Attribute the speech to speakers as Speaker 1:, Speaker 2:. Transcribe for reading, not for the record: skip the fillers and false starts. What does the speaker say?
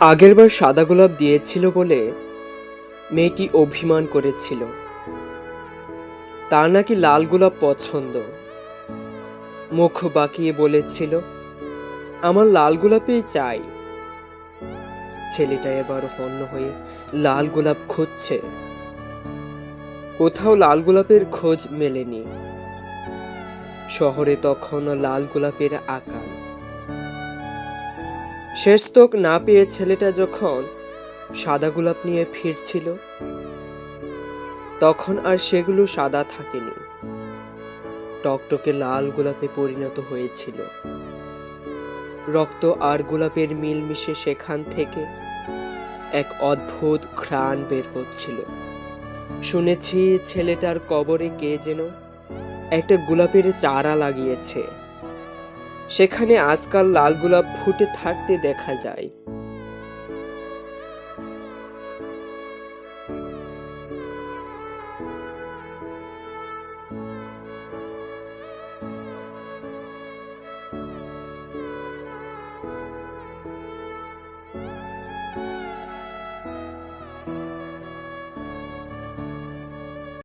Speaker 1: আগেরবার সাদা গোলাপ দিয়েছিল বলে মেয়েটি অভিমান করেছিল। তার নাকি লাল গোলাপ পছন্দ। মুখ বাঁকিয়ে বলেছিল, আমার লাল গোলাপই চাই। ছেলেটা এবার হন্য হয়ে লাল গোলাপ খুঁজছে। কোথাও লাল গোলাপের খোঁজ মেলেনি। শহরে তখন লাল গোলাপের আকাল। শেষ স্তক না পেয়ে ছেলেটা যখন সাদা গোলাপ নিয়ে ফিরছিল, তখন আর সেগুলো সাদা থাকেনি, টকটকে লাল গোলাপে পরিণত হয়েছিল। রক্ত আর গোলাপের মিলমিশে সেখান থেকে এক অদ্ভুত ঘ্রাণ বের হচ্ছিল। শুনেছি ছেলেটার কবরে কে যেন একটা গোলাপের চারা লাগিয়েছে। সেখানে আজকাল লাল গোলাপ ফুটে থাকতে দেখা যায়।